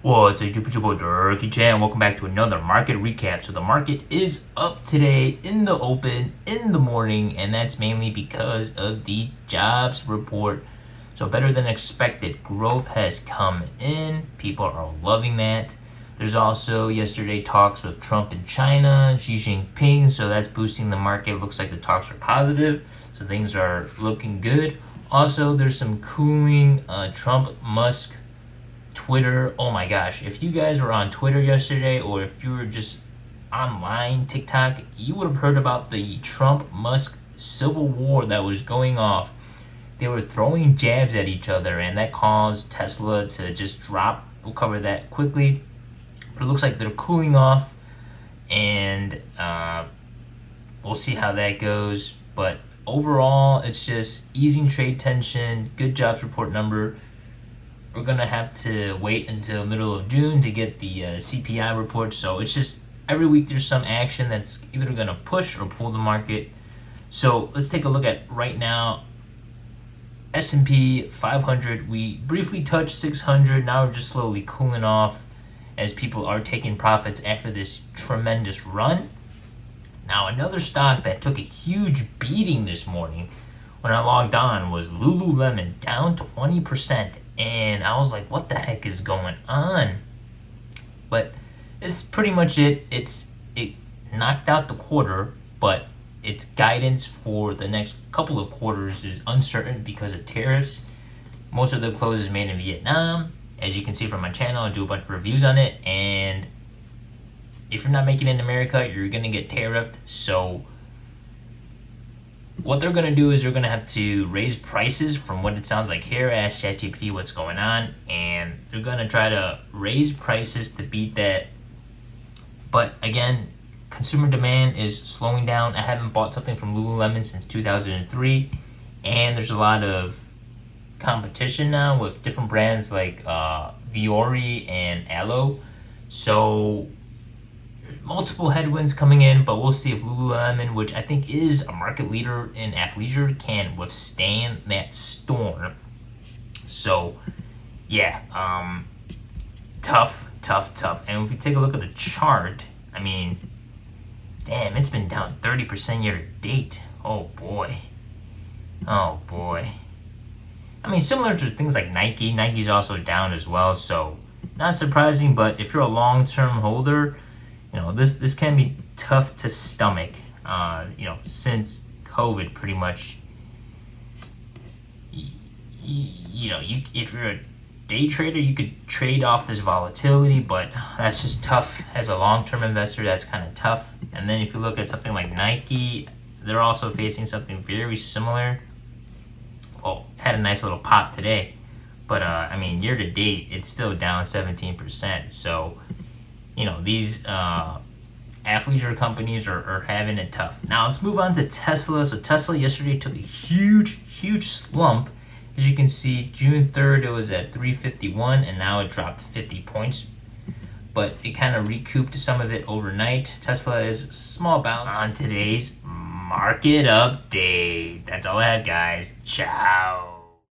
What's up, YouTube? It's your boy Durkee Chan. Welcome back to another market recap. So the market is up today in the open in the morning, and that's mainly because of the jobs report. So better than expected growth has come in. People are loving that. There's also yesterday talks with Trump and China, Xi Jinping, so that's boosting the market. Looks like the talks are positive, so things are looking good. Also, there's some cooling Trump, Musk, Twitter. Oh my gosh, if you guys were on Twitter yesterday, or if you were just online, TikTok, you would have heard about the Trump-Musk civil war that was going off. They were throwing jabs at each other, and that caused Tesla to just drop. We'll cover that quickly. But it looks like they're cooling off, and we'll see how that goes. But overall, it's just easing trade tension, good jobs report number. We're going to have to wait until middle of June to get the CPI report. So it's just every week there's some action that's either going to push or pull the market. So let's take a look at right now. S&P500, we briefly touched 600. Now we're just slowly cooling off as people are taking profits after this tremendous run. Now another stock that took a huge beating this morning when I logged on was LULULEMON, down 20%. And I was like, what the heck is going on? But it's pretty much it. It knocked out the quarter, but its guidance for the next couple of quarters is uncertain because of tariffs. Most of the close is made in Vietnam. As you can see from my channel, I do a bunch of reviews on it. And if you're not making it in America, you're going to get tariffed. So what they're going to do is they're going to have to raise prices from what it sounds like here. Ask ChatGPT what's going on, and they're going to try to raise prices to beat that. But again, consumer demand is slowing down. I haven't bought something from LULULEMON since 2003, and there's a lot of competition now with different brands like Viore and Aloe. So multiple headwinds coming in, but we'll see if LULULEMON, which I think is a market leader in athleisure, can withstand that storm. So yeah, tough. And if we take a look at the chart, I mean, damn, it's been down 30% year to date. Oh boy. I mean, similar to things like Nike. Nike's also down as well, so not surprising. But if you're a long-term holder, you know, this can be tough to stomach. Since COVID, pretty much. If you're a day trader, you could trade off this volatility, but that's just tough. As a long-term investor, that's kind of tough. And then if you look at something like Nike, they're also facing something very similar. Well, had a nice little pop today, but I mean, year to date, it's still down 17%. So these athleisure companies are having it tough. Now let's move on to Tesla. So Tesla yesterday took a huge slump. As you can see, June 3rd, it was at 351, and now it dropped 50 points. But it kind of recouped some of it overnight. Tesla is a small bounce on today's market update. That's all I have, guys. Ciao.